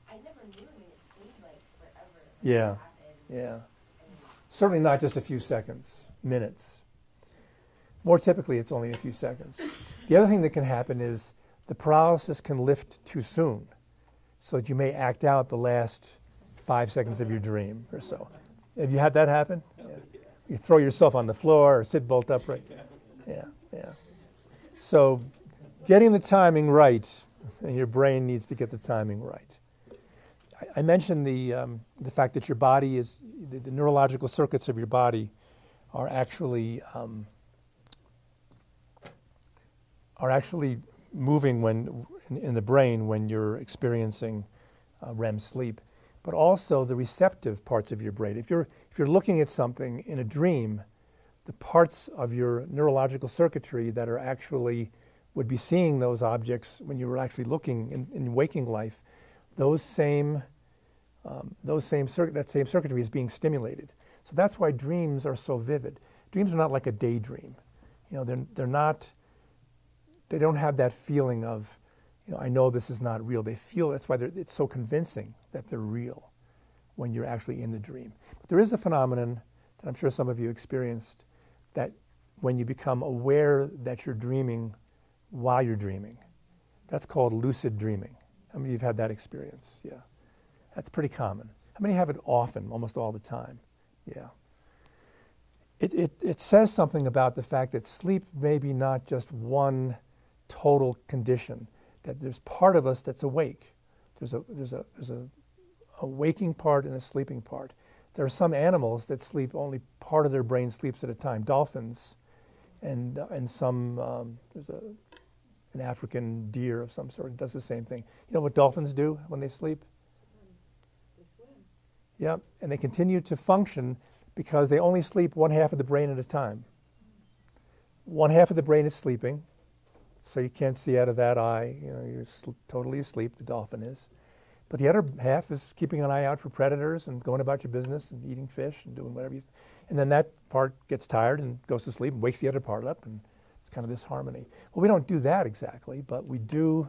I never knew. I mean, it seemed like forever. Yeah, It happened. yeah. Certainly not just a few seconds, minutes. More typically, it's only a few seconds. The other thing that can happen is the paralysis can lift too soon, so that you may act out the last 5 seconds of your dream or so. Have you had that happen? Yeah. You throw yourself on the floor or sit bolt upright. Yeah, yeah. So getting the timing right, and your brain needs to get the timing right. I mentioned the fact that your body is, the neurological circuits of your body are actually moving when in the brain when you're experiencing REM sleep, but also the receptive parts of your brain. If you're looking at something in a dream, the parts of your neurological circuitry that are actually would be seeing those objects when you were actually looking in waking life, that same circuitry is being stimulated. So that's why dreams are so vivid. Dreams are not like a daydream. They're not. They don't have that feeling of, I know this is not real. They feel, that's why it's so convincing that they're real when you're actually in the dream. But there is a phenomenon that I'm sure some of you experienced, that when you become aware that you're dreaming while you're dreaming, that's called lucid dreaming. How many of you have had that experience? Yeah. That's pretty common. How many have it often, almost all the time? Yeah. It says something about the fact that sleep may be not just one total condition, that there's part of us that's awake. There's a waking part and a sleeping part. There are some animals that sleep, only part of their brain sleeps at a time. Dolphins and some, there's an African deer of some sort that does the same thing. You know what dolphins do when they sleep? They swim. Yeah, and they continue to function because they only sleep one half of the brain at a time. One half of the brain is sleeping, so you can't see out of that eye. You're totally asleep, the dolphin is. But the other half is keeping an eye out for predators and going about your business and eating fish and doing whatever you... And then that part gets tired and goes to sleep and wakes the other part up, and it's kind of this harmony. Well, we don't do that exactly, but we do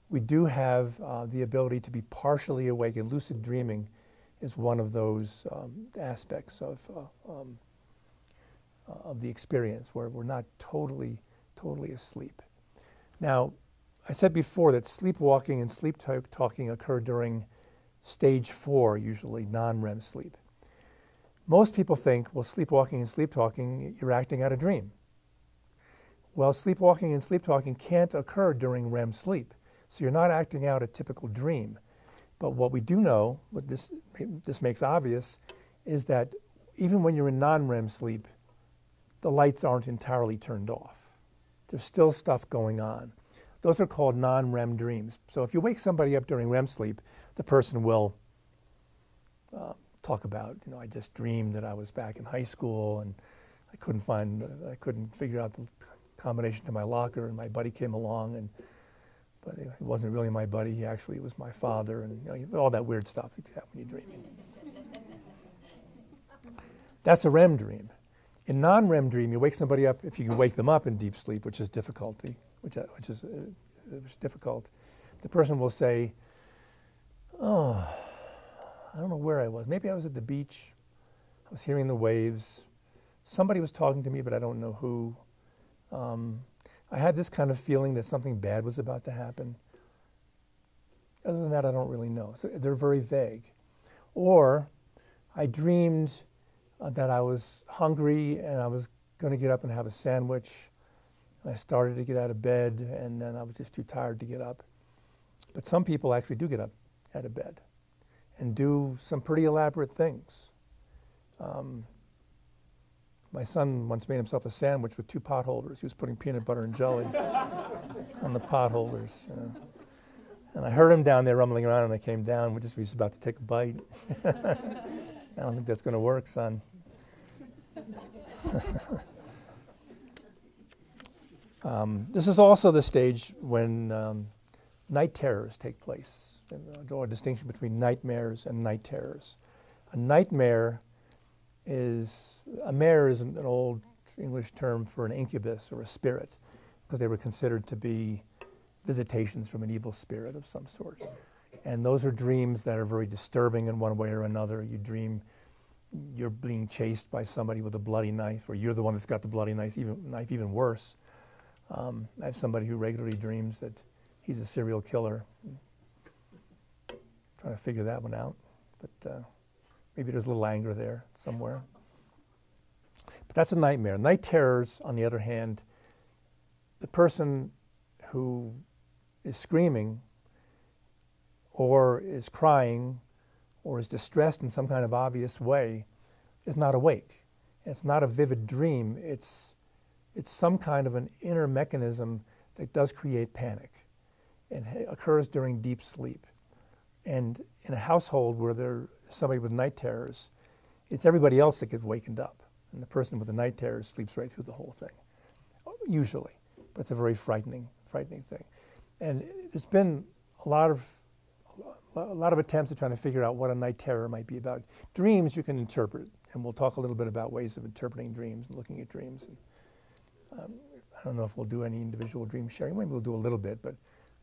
we do have the ability to be partially awake, and lucid dreaming is one of those aspects of the experience where we're not totally asleep. Now, I said before that sleepwalking and sleep talking occur during stage 4, usually non-REM sleep. Most people think, well, sleepwalking and sleep talking, you're acting out a dream. Well, sleepwalking and sleep talking can't occur during REM sleep, so you're not acting out a typical dream. But what we do know, what this makes obvious, is that even when you're in non-REM sleep, the lights aren't entirely turned off. There's still stuff going on. Those are called non-REM dreams. So if you wake somebody up during REM sleep, the person will talk about, I just dreamed that I was back in high school and I couldn't figure out the combination to my locker, and my buddy came along, but it wasn't really my buddy. He actually was my father, and all that weird stuff that you have when you're dreaming. That's a REM dream. In non-REM dream, you wake somebody up, if you can wake them up in deep sleep, which is difficult, the person will say, oh, I don't know where I was. Maybe I was at the beach. I was hearing the waves. Somebody was talking to me, but I don't know who. I had this kind of feeling that something bad was about to happen. Other than that, I don't really know. So they're very vague. Or I dreamed that I was hungry and I was going to get up and have a sandwich. I started to get out of bed, and then I was just too tired to get up. But some people actually do get up out of bed and do some pretty elaborate things. My son once made himself a sandwich with 2 pot holders. He was putting peanut butter and jelly on the pot holders. And I heard him down there rumbling around, and I came down. He was about to take a bite. I don't think that's going to work, son. This is also the stage when night terrors take place. I draw a distinction between nightmares and night terrors. A nightmare is an old English term for an incubus or a spirit, because they were considered to be visitations from an evil spirit of some sort. And those are dreams that are very disturbing in one way or another. You dream you're being chased by somebody with a bloody knife, or you're the one that's got the bloody knife, even worse. I have somebody who regularly dreams that he's a serial killer. Trying to figure that one out, but maybe there's a little anger there somewhere. But that's a nightmare. Night terrors, on the other hand, the person who is screaming or is crying or is distressed in some kind of obvious way is not awake. It's not a vivid dream. It's some kind of an inner mechanism that does create panic and occurs during deep sleep. And in a household where there's somebody with night terrors, it's everybody else that gets wakened up. And the person with the night terrors sleeps right through the whole thing, usually. But it's a very frightening thing. And there's been a lot of attempts at trying to figure out what a night terror might be about. Dreams you can interpret, and we'll talk a little bit about ways of interpreting dreams and looking at dreams. And, I don't know if we'll do any individual dream sharing. Maybe we'll do a little bit, but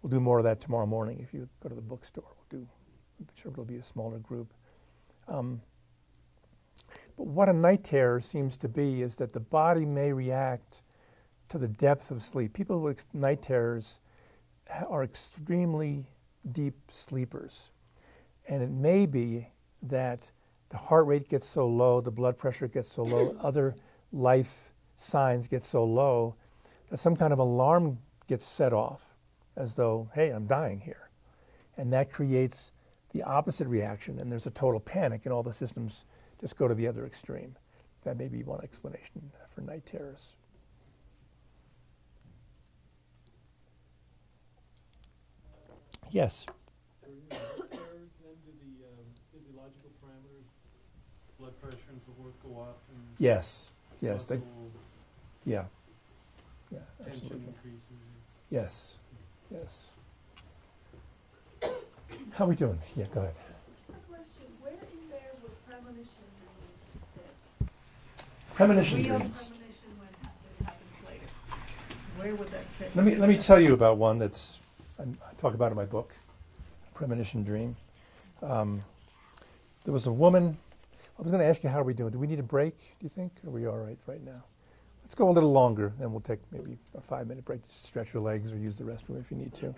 we'll do more of that tomorrow morning if you go to the bookstore. I'm sure it'll be a smaller group. But what a night terror seems to be is that the body may react to the depth of sleep. People with night terrors are extremely deep sleepers. And it may be that the heart rate gets so low, the blood pressure gets so low, other life signs get so low that some kind of alarm gets set off as though, hey, I'm dying here. And that creates the opposite reaction, and there's a total panic, and all the systems just go to the other extreme. That may be one explanation for night terrors. Yes? During the night terrors, then do the physiological parameters, blood pressure and so forth, go up? And Yes. also Yeah, tension absolutely. increases? Yes. How are we doing? Yeah, go ahead. Question, where in there were premonition dreams fit? Premonition Real dreams. premonition when it happens later. Where would that fit? Let me tell you about one that's, I I talk about in my book, Premonition Dream. There was a woman. I was going to ask you, how are we doing? Do we need a break, do you think? Or are we all right now? Let's go a little longer, and we'll take maybe a 5-minute break to stretch your legs or use the restroom if you need to.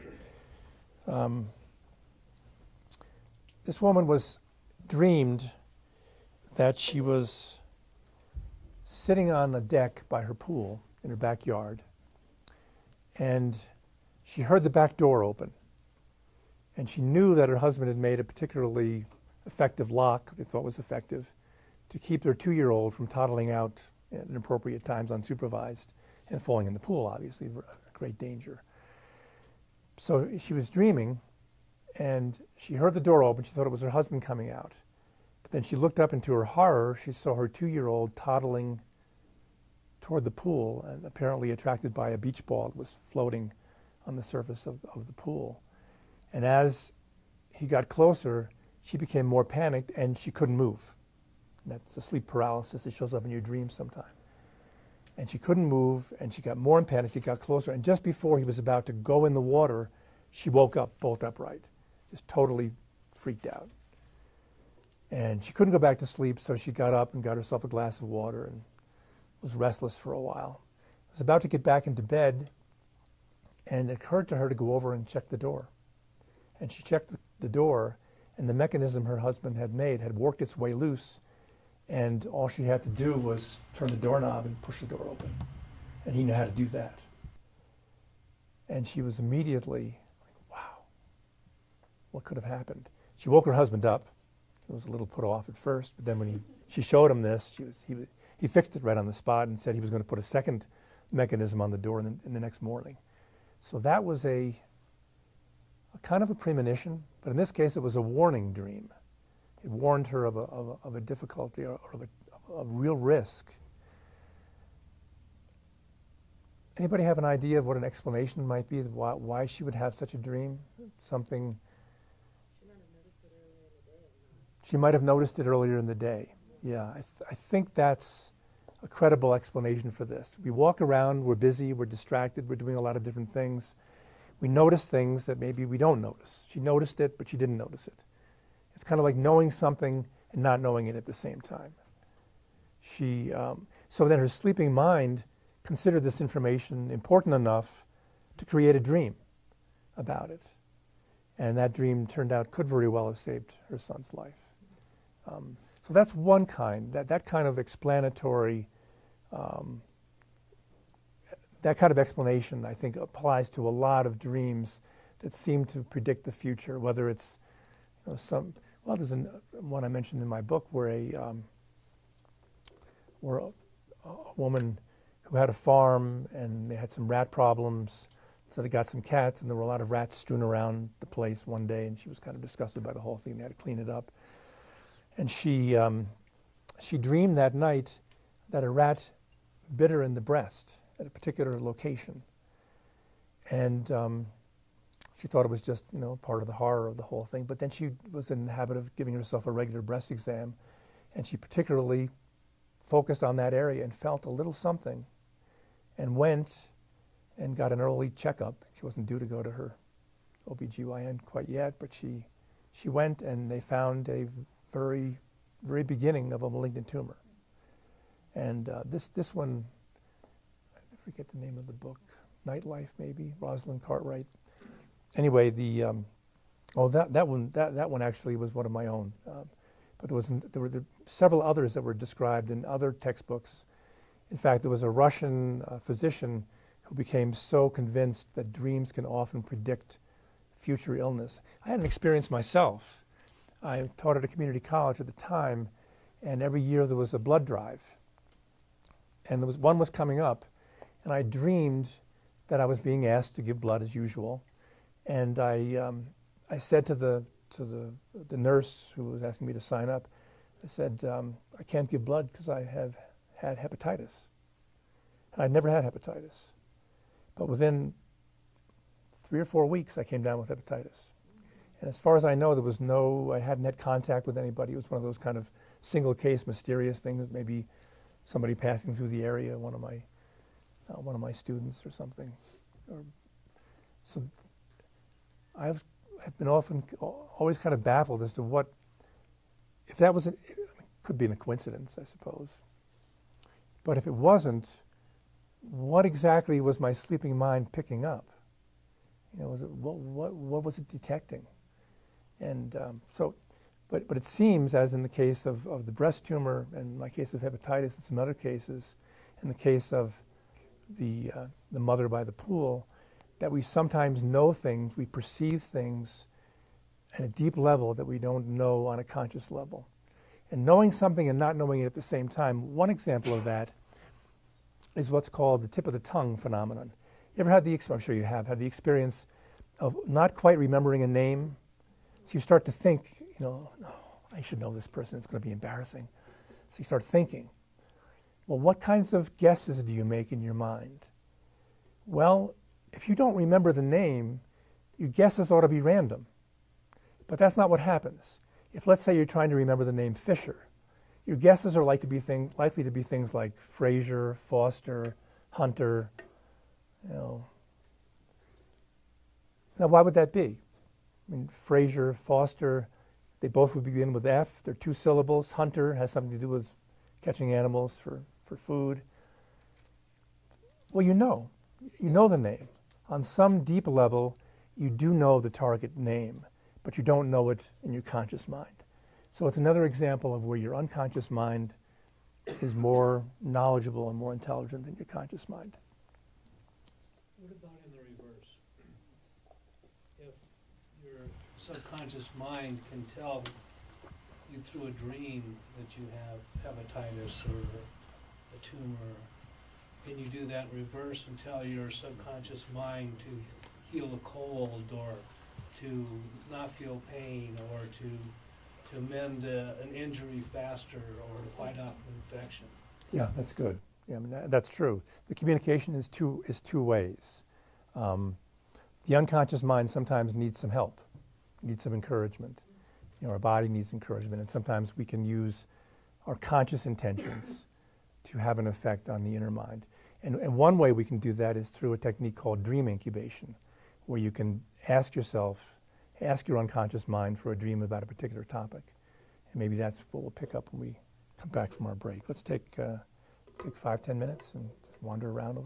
This woman dreamed that she was sitting on the deck by her pool in her backyard, and she heard the back door open, and she knew that her husband had made a particularly effective lock, they thought was effective, to keep their 2-year-old from toddling out at inappropriate times unsupervised and falling in the pool, obviously, a great danger. So she was dreaming, and she heard the door open. She thought it was her husband coming out. But then she looked up, and to her horror, she saw her 2-year-old toddling toward the pool, and apparently attracted by a beach ball that was floating on the surface of the pool. And as he got closer, she became more panicked, and she couldn't move. And that's the sleep paralysis that shows up in your dreams sometime. And she couldn't move, and she got more in panic. She got closer, and just before he was about to go in the water, she woke up bolt upright, just totally freaked out. And she couldn't go back to sleep, so she got up and got herself a glass of water and was restless for a while. Was about to get back into bed, and it occurred to her to go over and check the door. And she checked the door, and the mechanism her husband had made had worked its way loose, and all she had to do was turn the doorknob and push the door open. And he knew how to do that. And she was immediately like, wow, what could have happened? She woke her husband up. He was a little put off at first, but then when she showed him this, he fixed it right on the spot and said he was going to put a second mechanism on the door in the next morning. So that was a kind of a premonition, but in this case it was a warning dream. It warned her of a difficulty or of a real risk. Anybody have an idea of what an explanation might be, why she would have such a dream? Something. She might have noticed it earlier in the day. Yeah, I think that's a credible explanation for this. We walk around, we're busy, we're distracted, we're doing a lot of different things. We notice things that maybe we don't notice. She noticed it, but she didn't notice it. It's kind of like knowing something and not knowing it at the same time. So then her sleeping mind considered this information important enough to create a dream about it. And that dream could very well have saved her son's life. So that's one kind, that kind of explanatory, that kind of explanation, I think, applies to a lot of dreams that seem to predict the future, whether it's there's one I mentioned in my book where a woman who had a farm and they had some rat problems, so they got some cats, and there were a lot of rats strewn around the place one day, and she was kind of disgusted by the whole thing. They had to clean it up. And she dreamed that night that a rat bit her in the breast at a particular location. And she thought it was just, part of the horror of the whole thing. But then she was in the habit of giving herself a regular breast exam, and she particularly focused on that area and felt a little something and went and got an early checkup. She wasn't due to go to her OBGYN quite yet, but she went, and they found a very, very beginning of a malignant tumor. And this one, I forget the name of the book, Nightlife maybe, Rosalind Cartwright. Anyway, that one actually was one of my own, but there were several others that were described in other textbooks. In fact, there was a Russian physician who became so convinced that dreams can often predict future illness. I had an experience myself. I taught at a community college at the time, and every year there was a blood drive. And one was coming up, and I dreamed that I was being asked to give blood as usual. And I said to the nurse who was asking me to sign up, I said, I can't give blood because I have had hepatitis. And I'd never had hepatitis. But within 3 or 4 weeks, I came down with hepatitis. And as far as I know, I hadn't had contact with anybody. It was one of those kind of single case mysterious things, maybe somebody passing through the area, one of my students or something. So I've been always kind of baffled as to what, if that was, it could be a coincidence, I suppose. But if it wasn't, what exactly was my sleeping mind picking up? You know, what was it detecting? And but it seems, as in the case of the breast tumor, and my case of hepatitis and some other cases, in the case of the mother by the pool, that we sometimes know things, we perceive things at a deep level that we don't know on a conscious level. And knowing something and not knowing it at the same time, one example of that is what's called the tip of the tongue phenomenon. You ever had I'm sure you have, had the experience of not quite remembering a name? So you start to think, you know, oh, I should know this person, it's going to be embarrassing. So you start thinking. Well, what kinds of guesses do you make in your mind? Well, if you don't remember the name, your guesses ought to be random. But that's not what happens. If, let's say, you're trying to remember the name Fisher, your guesses are likely to be things like Fraser, Foster, Hunter, you know. Now, why would that be? I mean, Fraser, Foster, they both would begin with F. They're 2 syllables. Hunter has something to do with catching animals for food. Well, you know the name. On some deep level, you do know the target name, but you don't know it in your conscious mind. So it's another example of where your unconscious mind is more knowledgeable and more intelligent than your conscious mind. What about in the reverse? If your subconscious mind can tell you through a dream that you have hepatitis or a tumor, can you do that in reverse and tell your subconscious mind to heal a cold or to not feel pain or to mend an injury faster or to fight off an infection? Yeah, that's good. Yeah, I mean, that's true. The communication is two ways. The unconscious mind sometimes needs some help, needs some encouragement. You know, our body needs encouragement, and sometimes we can use our conscious intentions to have an effect on the inner mind. And one way we can do that is through a technique called dream incubation, where you can ask your unconscious mind for a dream about a particular topic. And maybe that's what we'll pick up when we come back from our break. Let's take 5-10 minutes and wander around a little.